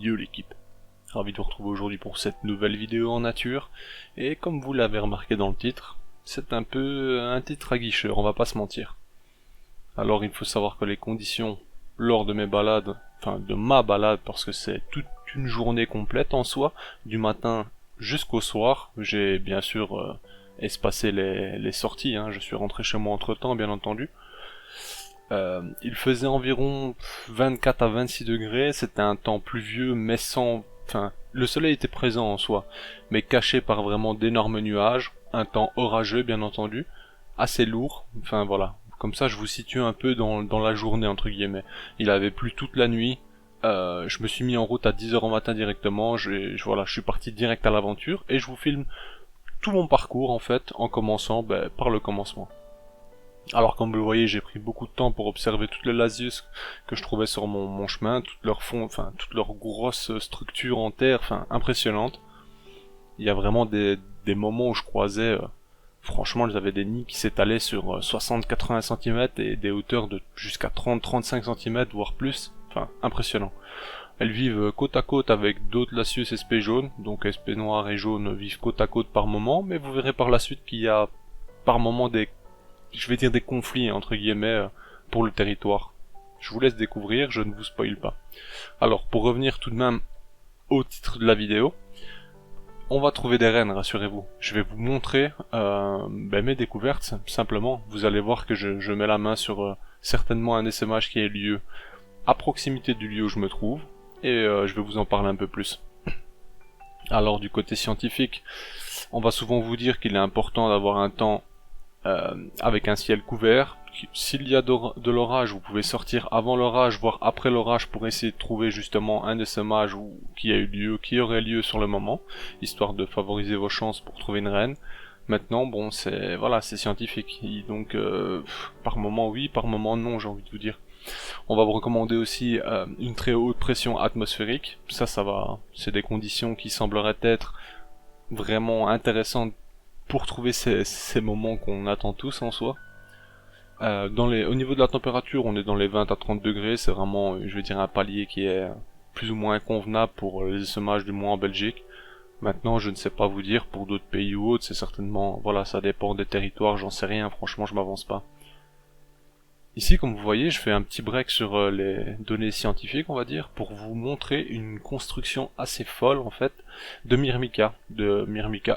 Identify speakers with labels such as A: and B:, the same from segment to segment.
A: Yo l'équipe, ravi de vous retrouver aujourd'hui pour cette nouvelle vidéo en nature, et comme vous l'avez remarqué dans le titre, c'est un peu un titre aguicheur, on va pas se mentir. Alors il faut savoir que les conditions lors de mes balades, enfin de ma balade parce que c'est toute une journée complète en soi, du matin jusqu'au soir, j'ai bien sûr espacé les sorties, hein, je suis rentré chez moi entre temps bien entendu. Il faisait environ 24 à 26 degrés, c'était un temps pluvieux mais sans... Enfin, le soleil était présent en soi, mais caché par vraiment d'énormes nuages, un temps orageux bien entendu, assez lourd, enfin voilà. Comme ça je vous situe un peu dans la journée entre guillemets. Il avait plu toute la nuit, je me suis mis en route à 10 heures au matin directement, voilà, je suis parti direct à l'aventure et je vous filme tout mon parcours en fait, en commençant par le commencement. Alors comme vous le voyez, j'ai pris beaucoup de temps pour observer toutes les lasius que je trouvais sur mon chemin, toutes leurs fonds, enfin toutes leurs grosses structures en terre, enfin impressionnantes. Il y a vraiment des moments où je croisais, franchement, ils avaient des nids qui s'étalaient sur 60-80 cm et des hauteurs de jusqu'à 30-35 cm voire plus. Enfin impressionnant. Elles vivent côte à côte avec d'autres lasius SP jaunes, donc SP noir et jaune vivent côte à côte par moment, mais vous verrez par la suite qu'il y a par moment je vais dire des conflits entre guillemets pour le territoire. Je vous laisse découvrir, je ne vous spoil pas. Alors pour revenir tout de même au titre de la vidéo, on va trouver des rennes, rassurez-vous. Je vais vous montrer mes découvertes, simplement. Vous allez voir que je mets la main sur certainement un essaimage qui a eu lieu à proximité du lieu où je me trouve, et je vais vous en parler un peu plus. Alors du côté scientifique, on va souvent vous dire qu'il est important d'avoir un temps avec un ciel couvert. S'il y a de l'orage, vous pouvez sortir avant l'orage, voire après l'orage, pour essayer de trouver justement un essaimage qui aurait lieu sur le moment, histoire de favoriser vos chances pour trouver une reine. Maintenant, bon, c'est scientifique. Et donc, par moment oui, par moment non, j'ai envie de vous dire. On va vous recommander aussi une très haute pression atmosphérique. C'est des conditions qui sembleraient être vraiment intéressantes pour trouver ces moments qu'on attend tous en soi. Au niveau de la température, on est dans les 20 à 30 degrés, c'est vraiment, je vais dire, un palier qui est plus ou moins convenable pour les essaimages du moins en Belgique. Maintenant, je ne sais pas vous dire, pour d'autres pays ou autres, c'est certainement, voilà, ça dépend des territoires, j'en sais rien, franchement, je m'avance pas. Ici, comme vous voyez, je fais un petit break sur les données scientifiques, on va dire, pour vous montrer une construction assez folle, en fait, de Myrmica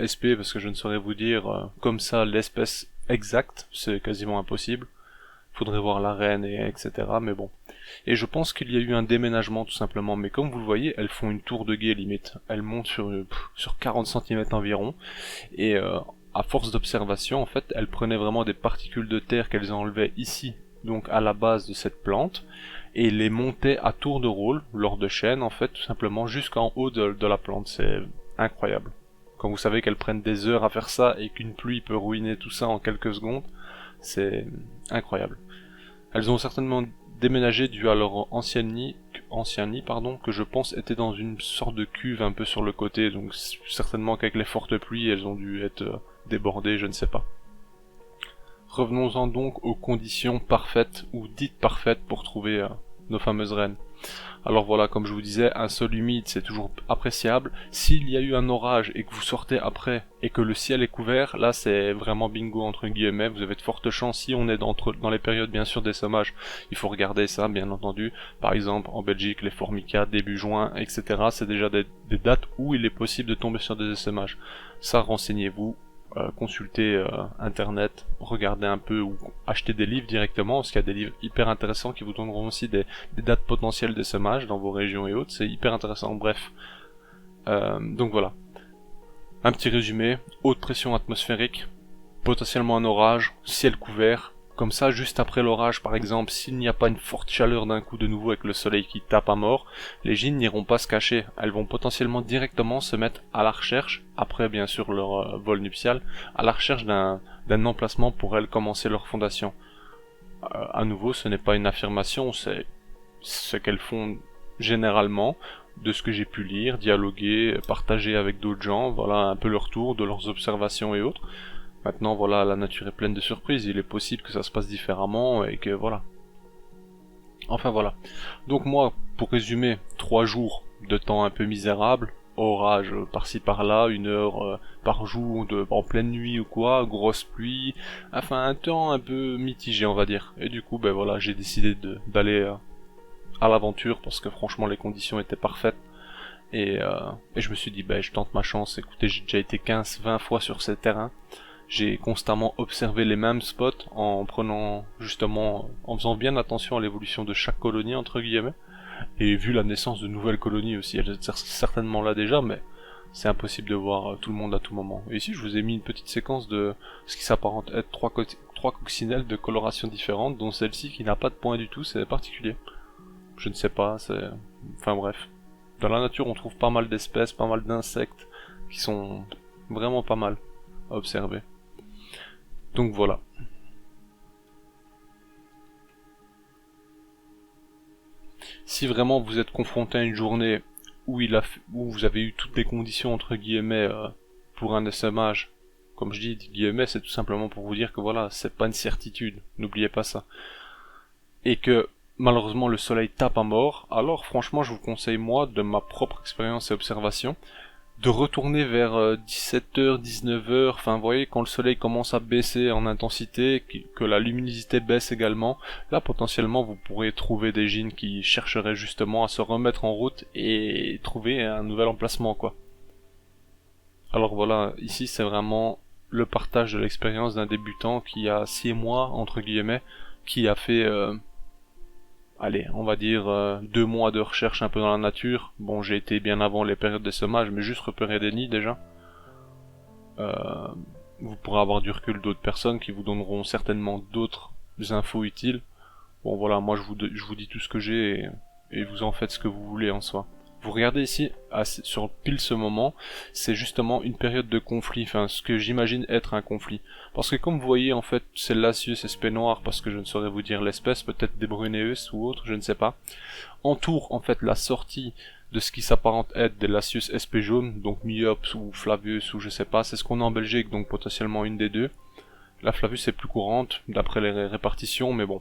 A: SP, parce que je ne saurais vous dire comme ça l'espèce exacte, c'est quasiment impossible. Faudrait voir la reine, etc., mais bon. Et je pense qu'il y a eu un déménagement, tout simplement, mais comme vous le voyez, elles font une tour de guet, limite. Elles montent sur 40 cm environ, et à force d'observation, en fait, elles prenaient vraiment des particules de terre qu'elles enlevaient ici, donc à la base de cette plante, et les montaient à tour de rôle, lors de chaînes en fait, tout simplement jusqu'en haut de la plante. C'est incroyable. Quand vous savez qu'elles prennent des heures à faire ça et qu'une pluie peut ruiner tout ça en quelques secondes, c'est incroyable. Elles ont certainement déménagé dû à leur ancien nid, que je pense était dans une sorte de cuve un peu sur le côté, donc certainement qu'avec les fortes pluies elles ont dû être débordées, je ne sais pas. Revenons-en donc aux conditions parfaites ou dites parfaites pour trouver nos fameuses rennes. Alors voilà, comme je vous disais, un sol humide c'est toujours appréciable. S'il y a eu un orage et que vous sortez après et que le ciel est couvert, là c'est vraiment bingo entre guillemets, vous avez de fortes chances. Si on est dans les périodes bien sûr d'essaimage, il faut regarder ça bien entendu. Par exemple en Belgique, les Formica début juin, etc. C'est déjà des dates où il est possible de tomber sur des essaimages. Ça, renseignez-vous. Consulter internet, regarder un peu ou acheter des livres directement, parce qu'il y a des livres hyper intéressants qui vous donneront aussi des dates potentielles d'essaimage dans vos régions et autres, c'est hyper intéressant, bref. Donc voilà. Un petit résumé, haute pression atmosphérique, potentiellement un orage, ciel couvert, comme ça juste après l'orage par exemple, s'il n'y a pas une forte chaleur d'un coup de nouveau avec le soleil qui tape à mort, les gines n'iront pas se cacher, elles vont potentiellement directement se mettre à la recherche, après bien sûr leur vol nuptial, à la recherche d'un emplacement pour elles commencer leur fondation. À nouveau, ce n'est pas une affirmation, c'est ce qu'elles font généralement, de ce que j'ai pu lire, dialoguer, partager avec d'autres gens, voilà un peu leur tour de leurs observations et autres. Maintenant, voilà, la nature est pleine de surprises, il est possible que ça se passe différemment et que voilà. Enfin voilà. Donc moi, pour résumer, 3 jours de temps un peu misérable, orage par-ci par-là, 1 heure par jour en pleine nuit ou quoi, grosse pluie, enfin un temps un peu mitigé on va dire. Et du coup ben voilà, j'ai décidé d'aller à l'aventure parce que franchement les conditions étaient parfaites. Et je me suis dit ben je tente ma chance, écoutez j'ai déjà été 15-20 fois sur ces terrains. J'ai constamment observé les mêmes spots en prenant justement, en faisant bien attention à l'évolution de chaque colonie entre guillemets, et vu la naissance de nouvelles colonies aussi, elles étaient certainement là déjà, mais c'est impossible de voir tout le monde à tout moment. Et ici je vous ai mis une petite séquence de ce qui s'apparente à être trois coccinelles de coloration différentes, dont celle-ci qui n'a pas de point du tout, c'est particulier. Je ne sais pas, c'est... Enfin bref. Dans la nature on trouve pas mal d'espèces, pas mal d'insectes, qui sont vraiment pas mal à observer. Donc voilà. Si vraiment vous êtes confronté à une journée où où vous avez eu toutes les conditions entre guillemets pour un essaimage, comme je dis guillemets, c'est tout simplement pour vous dire que voilà, c'est pas une certitude, n'oubliez pas ça. Et que malheureusement le soleil tape à mort, alors franchement je vous conseille moi, de ma propre expérience et observation, de retourner vers 17h, 19h, enfin vous voyez quand le soleil commence à baisser en intensité, que la luminosité baisse également, là potentiellement vous pourrez trouver des gîtes qui chercheraient justement à se remettre en route et trouver un nouvel emplacement quoi. Alors voilà, ici c'est vraiment le partage de l'expérience d'un débutant qui a 6 mois entre guillemets, qui a fait allez, on va dire 2 mois de recherche un peu dans la nature. Bon, j'ai été bien avant les périodes d'essaimage, mais juste repérer des nids déjà. Vous pourrez avoir du recul d'autres personnes qui vous donneront certainement d'autres infos utiles. Bon voilà, moi je vous dis tout ce que j'ai et vous en faites ce que vous voulez en soi. Vous regardez ici, sur pile ce moment, c'est justement une période de conflit, enfin ce que j'imagine être un conflit. Parce que comme vous voyez en fait, c'est Lasius SP noir, parce que je ne saurais vous dire l'espèce, peut-être des Bruneus ou autre, je ne sais pas, entoure en fait la sortie de ce qui s'apparente être des Lasius SP jaune, donc Myops ou Flavius ou je sais pas, c'est ce qu'on a en Belgique, donc potentiellement une des deux. La Flavius est plus courante, d'après les répartitions, mais bon.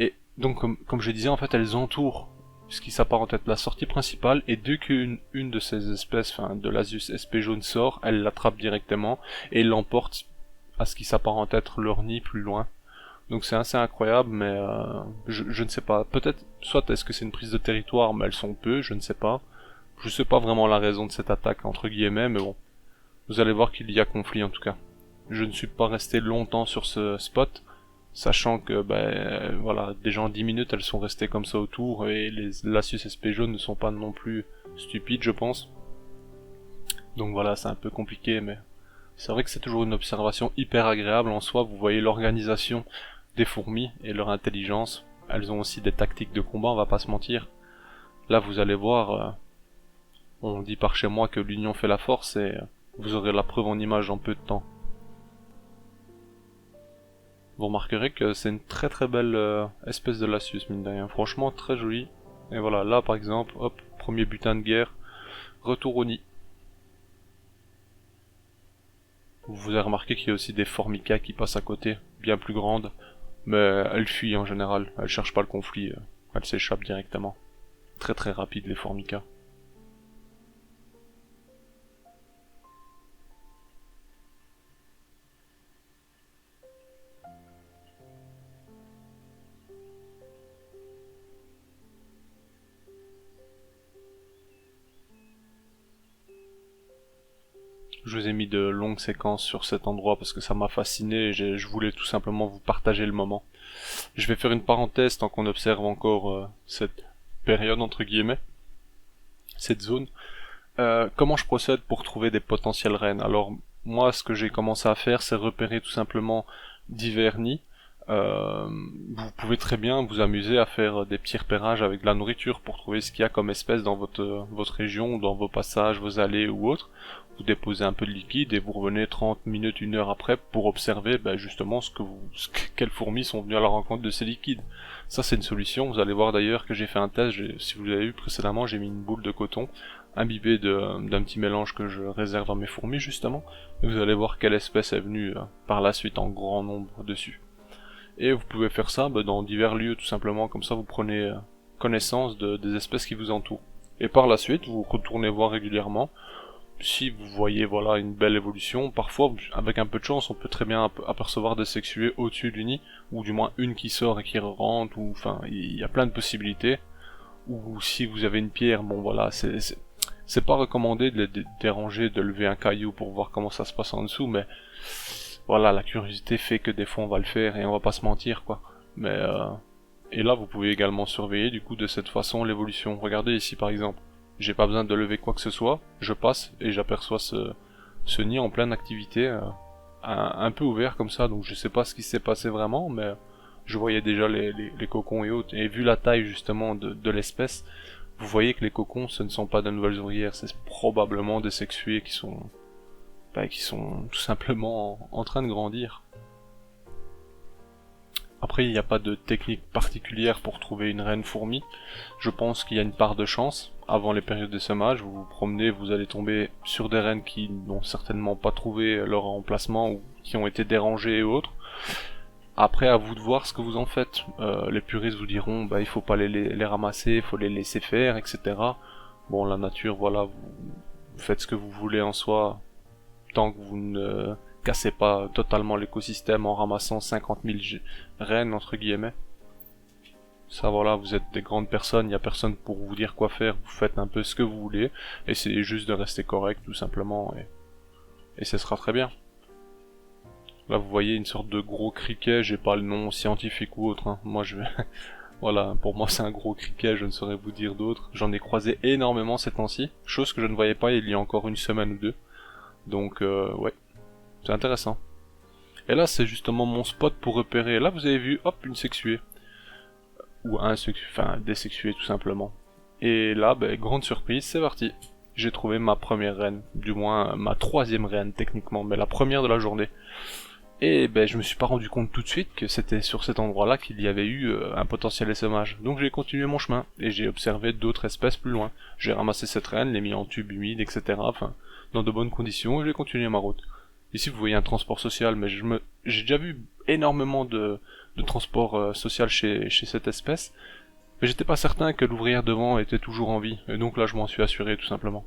A: Et donc comme je disais, en fait elles entourent ce qui s'apparente à la sortie principale, et dès qu'une de ces espèces, enfin de l'Asius SP jaune sort, elle l'attrape directement et l'emporte à ce qui s'apparente à être leur nid plus loin. Donc c'est assez incroyable, mais je ne sais pas. Peut-être, soit est-ce que c'est une prise de territoire, mais elles sont peu, je ne sais pas. Je sais pas vraiment la raison de cette attaque entre guillemets, mais bon. Vous allez voir qu'il y a conflit en tout cas. Je ne suis pas resté longtemps sur ce spot, sachant que voilà, déjà en 10 minutes elles sont restées comme ça autour, et les Lasius SP jaunes ne sont pas non plus stupides je pense. Donc voilà, c'est un peu compliqué, mais c'est vrai que c'est toujours une observation hyper agréable en soi. Vous voyez l'organisation des fourmis et leur intelligence. Elles ont aussi des tactiques de combat, on va pas se mentir. Là vous allez voir, on dit par chez moi que l'union fait la force, et vous aurez la preuve en image en peu de temps. Vous remarquerez que c'est une très très belle espèce de Lasius mine de rien, franchement très jolie. Et voilà, là par exemple, hop, premier butin de guerre, retour au nid. Vous avez remarqué qu'il y a aussi des Formica qui passent à côté, bien plus grandes, mais elles fuient en général, elles cherchent pas le conflit, elles s'échappent directement. Très très rapide les Formica. Je vous ai mis de longues séquences sur cet endroit parce que ça m'a fasciné et je voulais tout simplement vous partager le moment. Je vais faire une parenthèse tant qu'on observe encore cette période entre guillemets, cette zone. Comment je procède pour trouver des potentielles reines? Alors moi ce que j'ai commencé à faire c'est repérer tout simplement divers nids. Vous pouvez très bien vous amuser à faire des petits repérages avec de la nourriture pour trouver ce qu'il y a comme espèce dans votre région, dans vos passages, vos allées ou autres. Vous déposez un peu de liquide et vous revenez 30 minutes, 1 heure après pour observer justement quelles fourmis sont venues à la rencontre de ces liquides. Ça c'est une solution. Vous allez voir d'ailleurs que j'ai fait un test, si vous l'avez vu précédemment, j'ai mis une boule de coton imbibée d'un petit mélange que je réserve à mes fourmis justement, et vous allez voir quelle espèce est venue par la suite en grand nombre dessus. Et vous pouvez faire ça dans divers lieux tout simplement, comme ça vous prenez connaissance des espèces qui vous entourent. Et par la suite, vous retournez voir régulièrement. Si vous voyez voilà une belle évolution, parfois avec un peu de chance on peut très bien apercevoir des sexuées au-dessus du nid, ou du moins une qui sort et qui rentre, ou enfin il y a plein de possibilités. Ou si vous avez une pierre, bon voilà, c'est pas recommandé de les déranger, de lever un caillou pour voir comment ça se passe en dessous, mais voilà, la curiosité fait que des fois on va le faire et on va pas se mentir quoi. Mais et là vous pouvez également surveiller du coup de cette façon l'évolution. Regardez ici par exemple. J'ai pas besoin de lever quoi que ce soit, je passe et j'aperçois ce nid en pleine activité, un peu ouvert comme ça, donc je sais pas ce qui s'est passé vraiment, mais je voyais déjà les cocons et autres, et vu la taille justement de l'espèce, vous voyez que les cocons ce ne sont pas de nouvelles ouvrières, c'est probablement des sexuées qui sont tout simplement en train de grandir. Après, il n'y a pas de technique particulière pour trouver une reine fourmi. Je pense qu'il y a une part de chance. Avant les périodes de semage, vous vous promenez, vous allez tomber sur des reines qui n'ont certainement pas trouvé leur emplacement ou qui ont été dérangées et autres. Après, à vous de voir ce que vous en faites. Les puristes vous diront, bah il faut pas les ramasser, il faut les laisser faire, etc. Bon, la nature, voilà, vous faites ce que vous voulez en soi, tant que vous ne cassez pas totalement l'écosystème en ramassant 50 000 reines entre guillemets. Ça voilà, vous êtes des grandes personnes, il n'y a personne pour vous dire quoi faire, vous faites un peu ce que vous voulez, essayez juste de rester correct tout simplement, et ce sera très bien. Là vous voyez une sorte de gros criquet, j'ai pas le nom scientifique ou autre, hein. Moi je vais... voilà, pour moi c'est un gros criquet, je ne saurais vous dire d'autre. J'en ai croisé énormément ces temps-ci, chose que je ne voyais pas il y a encore une semaine ou deux. Donc ouais, c'est intéressant. Et là c'est justement mon spot pour repérer. Là vous avez vu, hop, une sexuée. Ou un sexué, enfin des sexués tout simplement. Et là, ben, grande surprise, c'est parti. J'ai trouvé ma première reine, du moins ma troisième reine techniquement, mais la première de la journée. Et ben je me suis pas rendu compte tout de suite que c'était sur cet endroit-là qu'il y avait eu un potentiel essaimage. Donc j'ai continué mon chemin et j'ai observé d'autres espèces plus loin. J'ai ramassé cette reine, l'ai mis en tube humide, etc. Enfin, dans de bonnes conditions et j'ai continué ma route. Ici vous voyez un transport social, mais j'ai déjà vu énormément de transport social chez cette espèce, mais j'étais pas certain que l'ouvrière devant était toujours en vie, et donc là je m'en suis assuré tout simplement.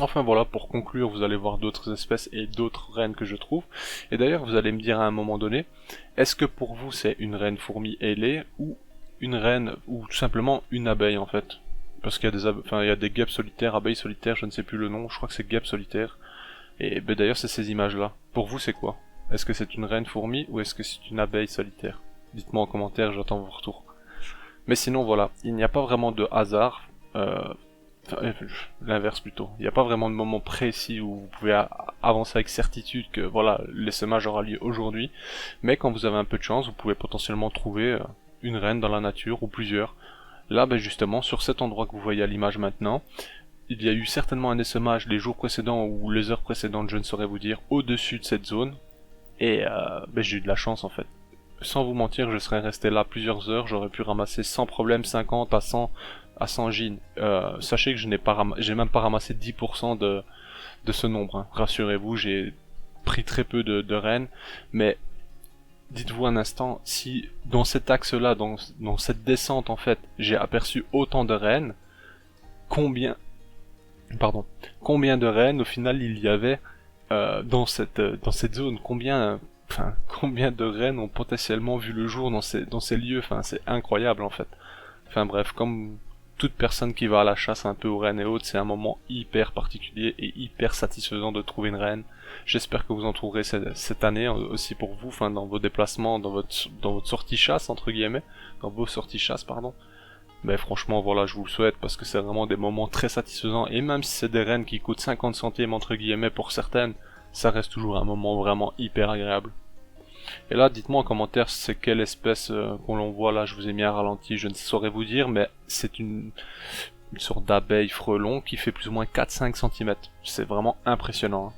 A: Enfin voilà, pour conclure, vous allez voir d'autres espèces et d'autres reines que je trouve, et d'ailleurs vous allez me dire à un moment donné, est-ce que pour vous c'est une reine fourmi ailée, ou une reine, ou tout simplement une abeille en fait? Parce qu'il y a il y a des guêpes solitaires, abeilles solitaires, je ne sais plus le nom, je crois que c'est guêpes solitaires. Et ben d'ailleurs c'est ces images-là. Pour vous c'est quoi? Est-ce que c'est une reine fourmi ou est-ce que c'est une abeille solitaire? Dites-moi en commentaire, j'attends vos retours. Mais sinon voilà, il n'y a pas vraiment de hasard, l'inverse plutôt. Il n'y a pas vraiment de moment précis où vous pouvez avancer avec certitude que voilà, l'essaimage aura lieu aujourd'hui. Mais quand vous avez un peu de chance, vous pouvez potentiellement trouver une reine dans la nature ou plusieurs. Là ben justement, sur cet endroit que vous voyez à l'image maintenant, il y a eu certainement un essaimage les jours précédents ou les heures précédentes, je ne saurais vous dire, au-dessus de cette zone. Et ben j'ai eu de la chance en fait. Sans vous mentir, je serais resté là plusieurs heures, j'aurais pu ramasser sans problème 50 à 100 jeans. Sachez que j'ai même pas ramassé 10% de ce nombre, hein. Rassurez-vous, j'ai pris très peu de rennes, mais dites-vous un instant, si dans cet axe-là, dans cette descente en fait, j'ai aperçu autant de rennes, combien de rennes au final il y avait dans cette zone, combien de rennes ont potentiellement vu le jour dans ces lieux, enfin c'est incroyable en fait. Enfin bref, comme toute personne qui va à la chasse un peu aux rennes et autres, c'est un moment hyper particulier et hyper satisfaisant de trouver une reine. J'espère que vous en trouverez cette année aussi pour vous, enfin dans vos déplacements, dans votre sortie chasse entre guillemets, dans vos sorties chasse pardon. Mais franchement voilà, je vous le souhaite parce que c'est vraiment des moments très satisfaisants, et même si c'est des rennes qui coûtent 50 centimes entre guillemets pour certaines, ça reste toujours un moment vraiment hyper agréable. Et là dites-moi en commentaire c'est quelle espèce qu'on l'on voit là, je vous ai mis un ralenti, je ne saurais vous dire, mais c'est une sorte d'abeille frelon qui fait plus ou moins 4-5 cm, c'est vraiment impressionnant, hein.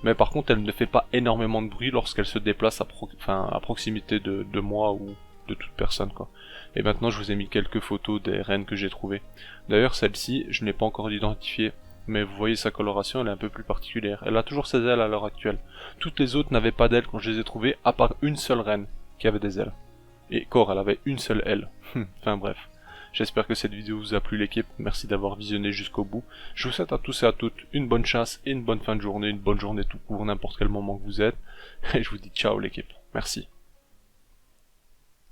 A: Mais par contre elle ne fait pas énormément de bruit lorsqu'elle se déplace à proximité de moi ou de toute personne quoi. Et maintenant je vous ai mis quelques photos des rennes que j'ai trouvées. D'ailleurs celle-ci je n'ai pas encore identifiée, mais vous voyez sa coloration elle est un peu plus particulière. Elle a toujours ses ailes à l'heure actuelle. Toutes les autres n'avaient pas d'ailes quand je les ai trouvées, à part une seule reine qui avait des ailes. Et Cor elle avait une seule aile. Enfin bref. J'espère que cette vidéo vous a plu l'équipe, merci d'avoir visionné jusqu'au bout. Je vous souhaite à tous et à toutes une bonne chasse et une bonne fin de journée, une bonne journée tout court, n'importe quel moment que vous êtes. Et je vous dis ciao l'équipe, merci.